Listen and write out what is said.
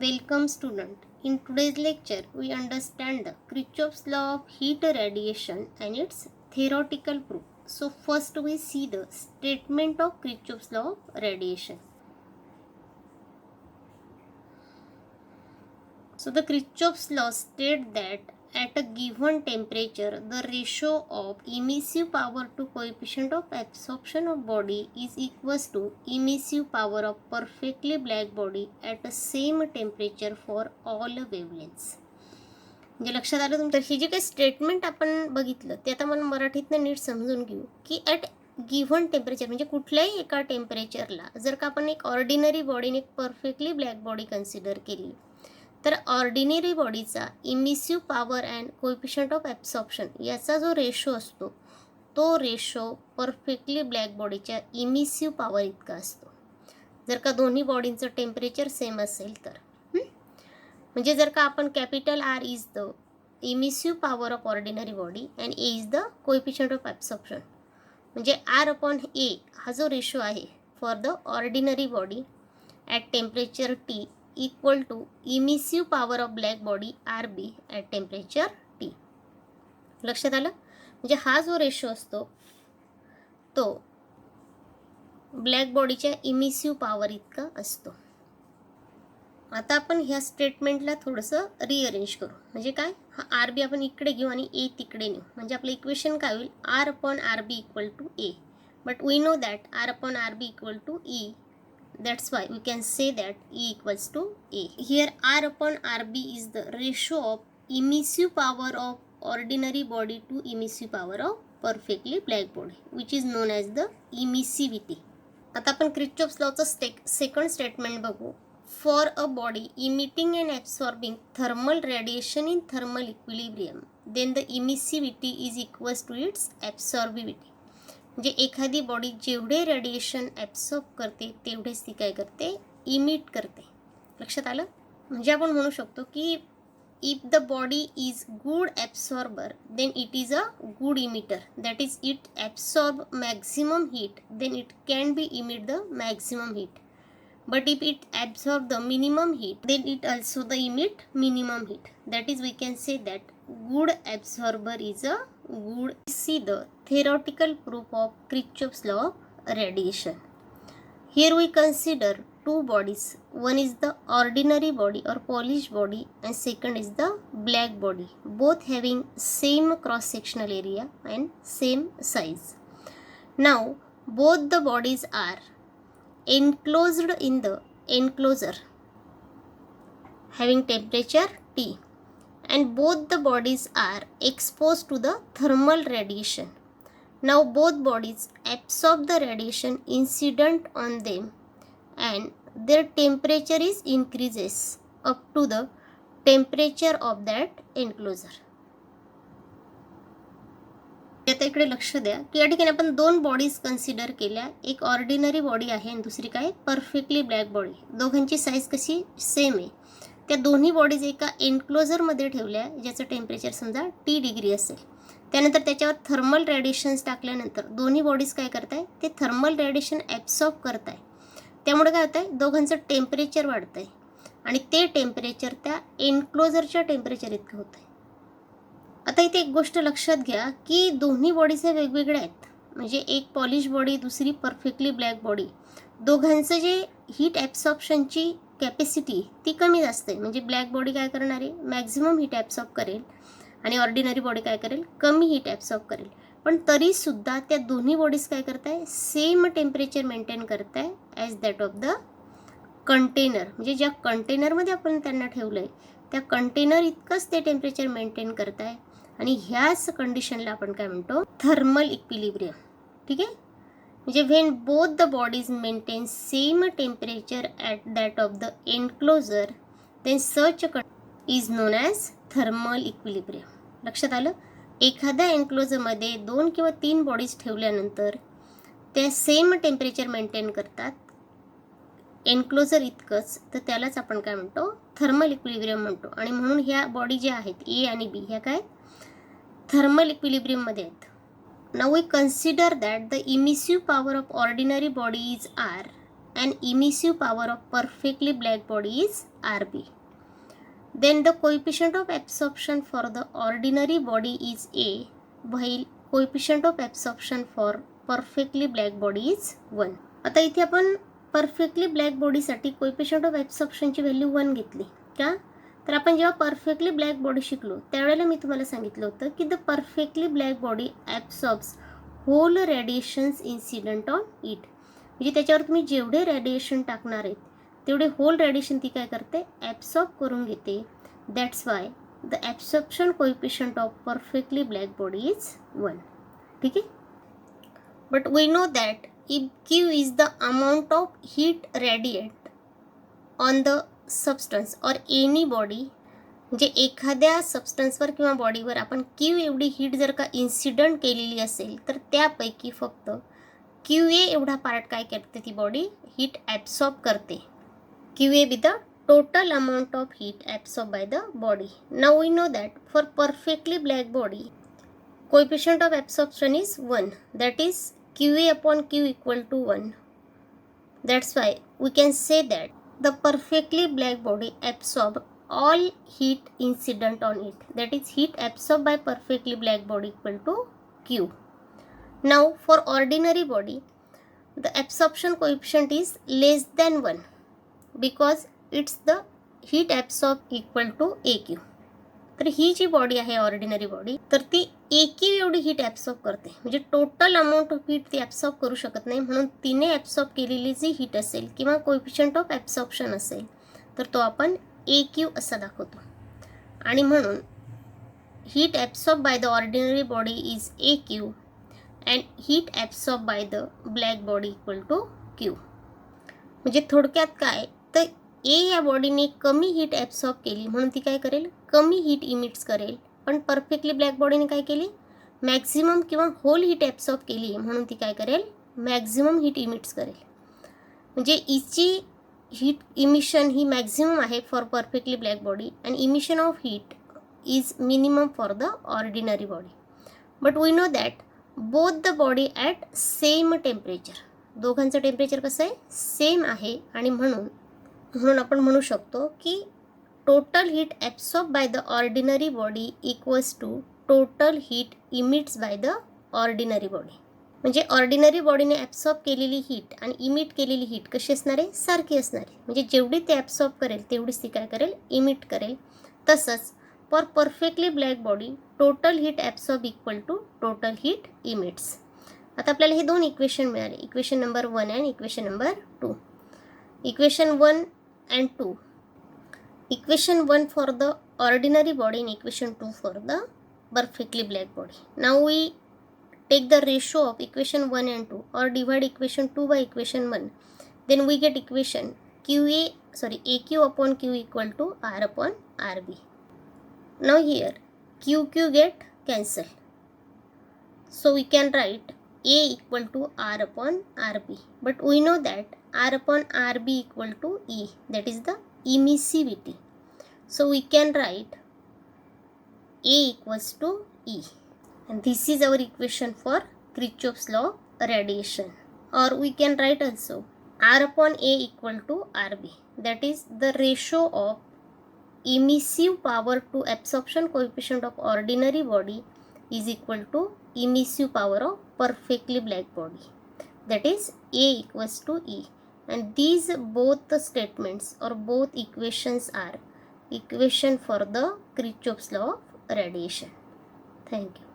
Welcome student. In today's lecture we understand the Kirchhoff's law of heat radiation and its theoretical proof. So first we see the statement of Kirchhoff's law of radiation. So the Kirchhoff's law states that at a given temperature the ratio of emissive power to coefficient of absorption of body is equals to emissive power of perfectly black body at the same temperature for all wavelengths. म्हणजे लक्षात आलं तुमचं. ही जी काही statement आपण बघितलं ते आता मला मराठीतनं नीट समजून घेऊ की ॲट गिव्हन टेम्परेचर म्हणजे कुठल्याही एका टेम्परेचरला जर का आपण एक ऑर्डिनरी बॉडीने एक परफेक्टली ब्लॅक बॉडी कन्सिडर केली तर ऑर्डिनरी बॉडीचा emissive power and coefficient of absorption याचा जो रेशो असतो तो रेशो परफेक्टली ब्लॅक बॉडीच्या इमिसिव्ह पॉवर इतका असतो जर का दोन्ही बॉडींचं टेम्परेचर सेम असेल तर. म्हणजे जर का आपण capital R is the emissive power of ordinary body and A is the coefficient of absorption म्हणजे आर अपॉन ए हा जो रेशो आहे for the ordinary body at temperature T equal to emissive power of black body R B at temperature T. लक्षात आलं. म्हणजे हा जो ratio असतो तो ब्लॅक बॉडीच्या इमिसिव्ह पॉवर इतका असतो. आता आपण ह्या स्टेटमेंटला थोडंसं रिअरेंज करू. म्हणजे काय, हा आर बी आपण इकडे घेऊ आणि ए तिकडे नेऊ. म्हणजे आपलं इक्वेशन काय होईल, R upon R B equal to A. But we know that R upon R B equal to E. That's why we can say that E equals to A. Here R upon RB is the ratio of emissive power of ordinary body to emissive power of perfectly black body, which is known as the emissivity. आता आपण Kirchhoff's लॉचं second statement बघू. For a body emitting and absorbing thermal radiation in thermal equilibrium then the emissivity is equals to its absorbivity. म्हणजे एखादी body जेवढे radiation absorb करते तेवढेच ती काय करते, इमिट करते. लक्षात आलं. म्हणजे आपण म्हणू शकतो की if the body is good absorber then it is a good emitter. That is it absorb maximum heat then it can be emit the maximum heat. But if it absorb the minimum heat, then it also the emit minimum heat. That is, we can say that good absorber is a good. See the theoretical proof of Kirchhoff's law of radiation. Here we consider two bodies. One is the ordinary body or polished body, and second is the black body. Both having same cross-sectional area and same size. Now, both the bodies are enclosed in the enclosure having temperature T, and both the bodies are exposed to the thermal radiation. Now both bodies absorb the radiation incident on them and their temperature is increases up to the temperature of that enclosure. आता इकडे लक्ष द्या की या ठिकाणी आपण दोन bodies consider केल्या. एक ऑर्डिनरी बॉडी आहे आणि दुसरी काय, परफेक्टली ब्लॅक बॉडी. दोघांची साईज कशी, सेम आहे. त्या दोन्ही बॉडीज एका एन्क्लोजरमध्ये ठेवल्या ज्याचं टेम्परेचर समजा टी डिग्री असेल. त्यानंतर त्याच्यावर थर्मल रेडिएशन्स टाकल्यानंतर दोन्ही बॉडीज काय करत आहे, ते थर्मल रेडिएशन ॲब्सॉर्ब करत आहे. त्यामुळे काय होतं आहे, दोघांचं टेम्परेचर वाढतं आहे आणि ते टेम्परेचर त्या एन्क्लोजरच्या टेम्परेचर इतकं होतं आहे. आता इथे एक गोष्ट लक्षात घ्या की दोन्ही बॉडीज हे वेगवेगळे आहेत. म्हणजे एक पॉलिश बॉडी, दुसरी परफेक्टली ब्लॅक बॉडी. दोघांचं जे हीट ॲब्सॉर्प्शनची कॅपॅसिटी ती कमी जास्त आहे. म्हणजे ब्लॅक बॉडी काय करणार आहे, मॅक्झिमम हीट ॲब्सॉर्ब करेल आणि ऑर्डिनरी बॉडी काय करेल, कमी हीट ॲब्सॉर्ब करेल. पण तरीसुद्धा त्या दोन्ही बॉडीज काय करत आहे, सेम टेम्परेचर मेंटेन करत आहे as that of the container. म्हणजे ज्या कंटेनरमध्ये आपण त्यांना ठेवलं आहे त्या कंटेनर इतकंच ते टेम्परेचर मेंटेन करत आहे. आणि ह्याच कंडिशनला आपण काय म्हणतो, थर्मल इक्विलिब्रियम. ठीक आहे. म्हणजे when both the bodies maintain same temperature at that of the enclosure then such is known as thermal equilibrium. लक्षात आलं. एखाद्या एन्क्लोजरमध्ये 2 किंवा 3 बॉडीज ठेवल्यानंतर त्या सेम टेम्परेचर मेंटेन करतात एन्क्लोजर इतकंच, तर त्यालाच आपण काय म्हणतो, थर्मल इक्विलिब्रियम म्हणतो. आणि म्हणून ह्या बॉडी ज्या आहेत ए आणि बी ह्या काय थर्मल इक्विलिब्रियममध्ये आहेत. Now we consider that the emissive power of ordinary body is R and emissive power of perfectly black body is RB. Then the coefficient of absorption for the ordinary body is A, while coefficient of absorption for perfectly black body is 1. आता इथे आपण perfectly black बॉडीसाठी coefficient of ॲब्सॉर्प्शनची value 1 घेतली का? तर आपण जेव्हा perfectly black body शिकलो त्यावेळेला मी तुम्हाला सांगितलं होतं की the perfectly black body absorbs whole radiations incident on it. म्हणजे त्याच्यावर तुम्ही जेवढे रेडिएशन टाकणार आहेत तेवढे होल रेडिएशन ती काय करते, ॲब्सॉर्ब करून घेते. That's why the absorption coefficient of perfectly black body is 1. ठीक आहे. But we know that if Q is the amount of heat radiate on the substance or any body, म्हणजे एखाद्या सबस्टन्सवर किंवा बॉडीवर आपण Q एवढी हीट जर का इन्सिडंट केलेली असेल तर त्यापैकी फक्त QA एवढा पार्ट काय करते, ती बॉडी हीट ॲब्सॉर्ब करते. QA be the total amount of heat absorb by the body. Now we know that for perfectly black body coefficient of absorption is 1, that is QA upon Q equal to 1. That's why we can say that the perfectly black body absorb all heat incident on it. That is heat absorbed by perfectly black body equal to Q. Now for ordinary body the absorption coefficient is less than 1 because it's the heat absorbed equal to AQ. तर ही जी body आहे ordinary body तर ती AQ एवढी heat absorb करते. म्हणजे total amount of heat ती absorb करू शकत नाही. म्हणून तिने ॲब्सॉर्ब केलेली जी हीट असेल किंवा कोएफिशियंट ऑफ ॲब्सॉर्प्शन असेल तर तो आपण AQ असा दाखवतो. आणि म्हणून heat absorb by the ordinary body is AQ and heat absorb by the black body equal to Q. म्हणजे थोडक्यात काय तर ए या बॉडीने कमी हीट ॲब्सॉर्ब केली म्हणून ती काय करेल, कमी हीट इमिट्स करेल. पण परफेक्टली ब्लॅक बॉडीने काय केली, मॅक्झिमम किंवा होल हीट ॲब्सॉर्ब केली म्हणून ती काय करेल, मॅक्झिमम हीट इमिट्स करेल. म्हणजे हिची हीट इमिशन ही मॅक्झिमम आहे for perfectly black body and emission of heat is minimum for the ordinary body. But we know that both the body at same temperature. दोघांचं टेम्परेचर कसं आहे, same आहे. आणि म्हणून आपण म्हणू शकतो की total heat absorb by the ordinary body equals to total heat emits by the ordinary body. म्हणजे ऑर्डिनरी बॉडीने ॲब्सॉर्ब केलेली हीट आणि इमिट केलेली हीट कशी असणार आहे, सारखी असणार आहे. म्हणजे जेवढी ते ॲब्सॉर्ब करेल तेवढीच ती काय करेल, इमिट करेल. तसंच for perfectly black body total heat absorb equal to total heat emits. आता आपल्याला हे दोन इक्वेशन मिळाले, equation number 1 and equation number 2. Equation 1 and 2. Equation 1 for the ordinary body and equation 2 for the perfectly black body. Now we take the ratio of equation 1 and 2 or divide equation 2 by equation 1. Then we get equation AQ upon Q equal to R upon RB. Now here QQ get cancelled. So we can write A equal to R upon RB. But we know that R upon RB equal to E, that is the emissivity. So we can write A equals to E. And this is our equation for Kirchhoff's law of radiation. Or we can write also R upon A equal to RB. That is the ratio of emissive power to absorption coefficient of ordinary body is equal to emissive power of perfectly black body. That is A equals to E. And these both the statements or both equations are equation for the Kirchhoff's law of radiation. Thank you.